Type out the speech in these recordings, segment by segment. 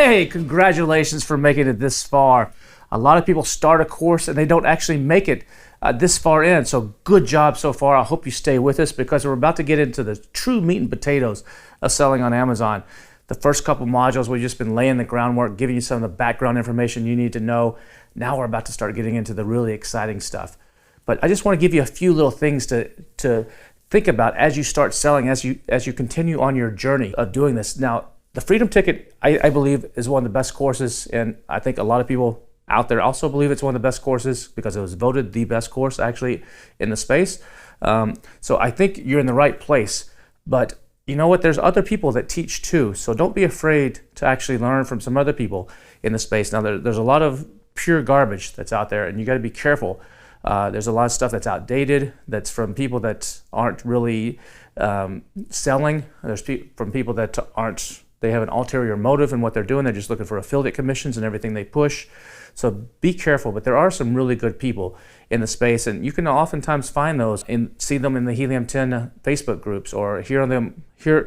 Hey, congratulations for making it this far. A lot of people start a course and they don't actually make it this far in. So good job so far. I hope you stay with us because we're about to get into the true meat and potatoes of selling on Amazon. The first couple modules, we've just been laying the groundwork, giving you some of the background information you need to know. Now we're about to start getting into the really exciting stuff. But I just want to give you a few little things to think about as you start selling, as you continue on your journey of doing this. Now, the Freedom Ticket, I believe, is one of the best courses, and I think a lot of people out there also believe it's one of the best courses because it was voted the best course actually in the space. So I think you're in the right place. But you know what? There's other people that teach too. So don't be afraid to actually learn from some other people in the space. Now, there's a lot of pure garbage that's out there, and you got to be careful. There's a lot of stuff that's outdated, that's from people that aren't really selling. There's from people that they have an ulterior motive in what they're doing. They're just looking for affiliate commissions and everything they push. So be careful, but there are some really good people in the space, and you can oftentimes find those and see them in the Helium 10 Facebook groups or hear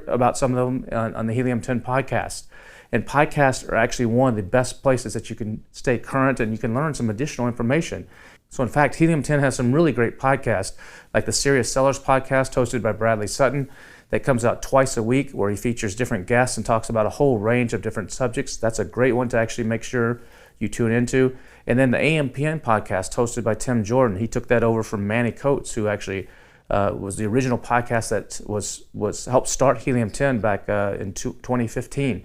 about some of them on the Helium 10 podcast. And podcasts are actually one of the best places that you can stay current and you can learn some additional information. So in fact, Helium 10 has some really great podcasts, like the Serious Sellers podcast hosted by Bradley Sutton that comes out twice a week where he features different guests and talks about a whole range of different subjects. That's a great one to actually make sure you tune into. And then the AMPN podcast hosted by Tim Jordan. He took that over from Manny Coates, who actually was the original podcast that was helped start Helium 10 back in 2015.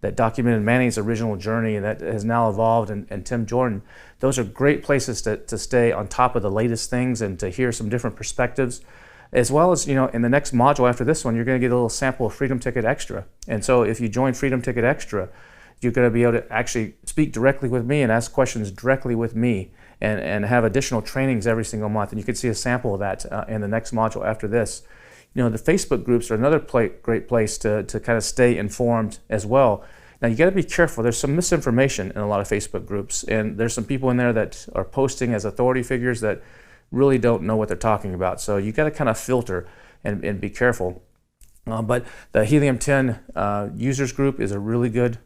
That documented Manny's original journey and that has now evolved, and Tim Jordan. Those are great places to stay on top of the latest things and to hear some different perspectives. As well as, in the next module after this one, you're going to get a little sample of Freedom Ticket Extra. And so if you join Freedom Ticket Extra, you're going to be able to actually speak directly with me and ask questions directly with me and have additional trainings every single month. And you can see a sample of that in the next module after this. The Facebook groups are another great place to kind of stay informed as well. Now, you got to be careful. There's some misinformation in a lot of Facebook groups, and there's some people in there that are posting as authority figures that really don't know what they're talking about. So you got to kind of filter and be careful. But the Helium 10 users group is a really good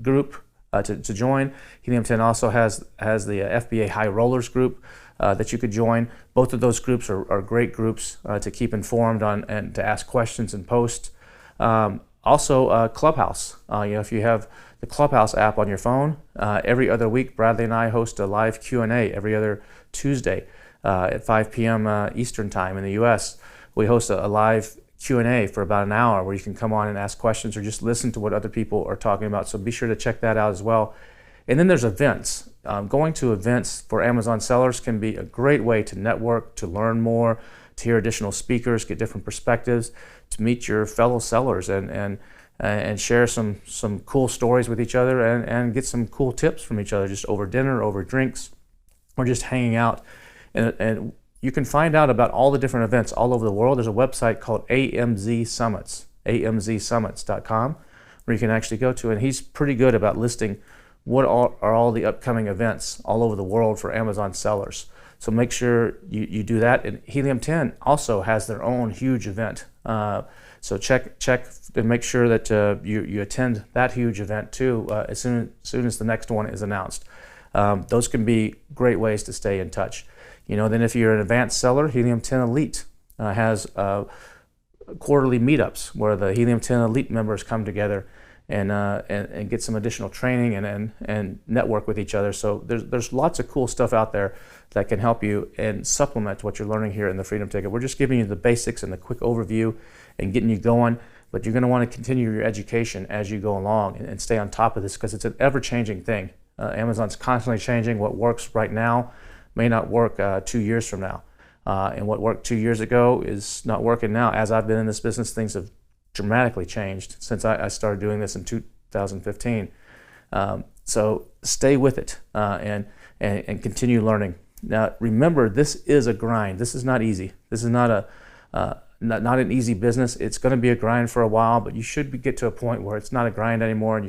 group to join. Helium 10 also has the FBA High Rollers group that you could join. Both of those groups are great groups to keep informed on and to ask questions and post. Also, Clubhouse. If you have the Clubhouse app on your phone, every other week, Bradley and I host a live Q&A every other Tuesday at 5 p.m. Eastern Time in the U.S. We host a live Q&A for about an hour where you can come on and ask questions or just listen to what other people are talking about. So be sure to check that out as well. And then there's events. Going to events for Amazon sellers can be a great way to network, to learn more, to hear additional speakers, get different perspectives, to meet your fellow sellers and share some cool stories with each other and get some cool tips from each other just over dinner, over drinks, or just hanging out. And you can find out about all the different events all over the world. There's a website called AMZ Summits, amzsummits.com, where you can actually go to, and he's pretty good about listing what are all the upcoming events all over the world for Amazon sellers. So make sure you do that. And Helium 10 also has their own huge event. So check and make sure that you attend that huge event too as soon as the next one is announced. Those can be great ways to stay in touch. Then if you're an advanced seller, Helium 10 Elite has quarterly meetups where the Helium 10 Elite members come together and get some additional training and network with each other. So there's lots of cool stuff out there that can help you and supplement what you're learning here in the Freedom Ticket. We're just giving you the basics and the quick overview and getting you going, but you're going to want to continue your education as you go along and stay on top of this because it's an ever-changing thing. Amazon's constantly changing. What works right now may not work 2 years from now. And what worked 2 years ago is not working now. As I've been in this business, things have dramatically changed since I started doing this in 2015. So stay with it and continue learning. Now, remember, this is a grind. This is not easy. This is not not an easy business. It's going to be a grind for a while, but you should get to a point where it's not a grind anymore, and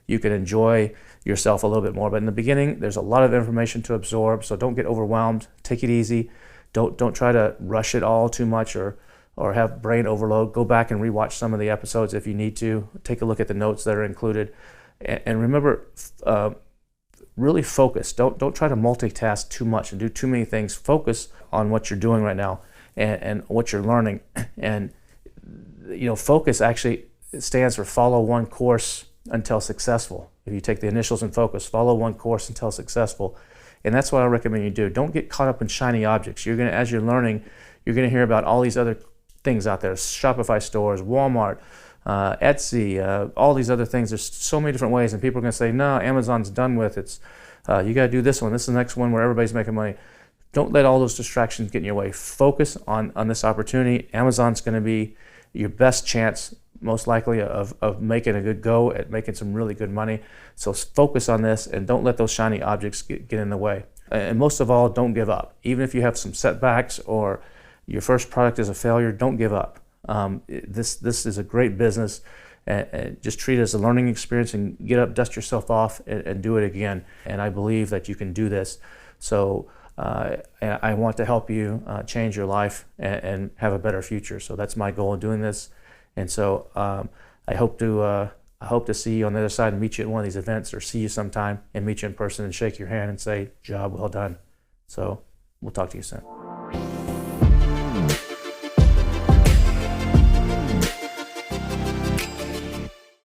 you can enjoy yourself a little bit more. But in the beginning, there's a lot of information to absorb, so don't get overwhelmed. Take it easy. Don't try to rush it all too much or have brain overload. Go back and rewatch some of the episodes if you need to. Take a look at the notes that are included, And remember, really focus. Don't try to multitask too much and do too many things. Focus on what you're doing right now and what you're learning. And focus actually stands for follow one course until successful. If you take the initials in focus, follow one course until successful. And that's what I recommend you do. Don't get caught up in shiny objects. As you're learning, you're gonna hear about all these other things out there: Shopify stores, Walmart, Etsy, all these other things. There's so many different ways, and people are going to say, no, Amazon's done with. You got to do this one. This is the next one where everybody's making money. Don't let all those distractions get in your way. Focus on this opportunity. Amazon's going to be your best chance, most likely, of making a good go at making some really good money. So focus on this, and don't let those shiny objects get in the way. And most of all, don't give up. Even if you have some setbacks or your first product is a failure, don't give up. This is a great business, and just treat it as a learning experience, and get up, dust yourself off, and do it again. And I believe that you can do this. So I want to help you change your life and have a better future. So that's my goal in doing this. And so I hope to see you on the other side and meet you at one of these events, or see you sometime and meet you in person and shake your hand and say, job well done. So we'll talk to you soon.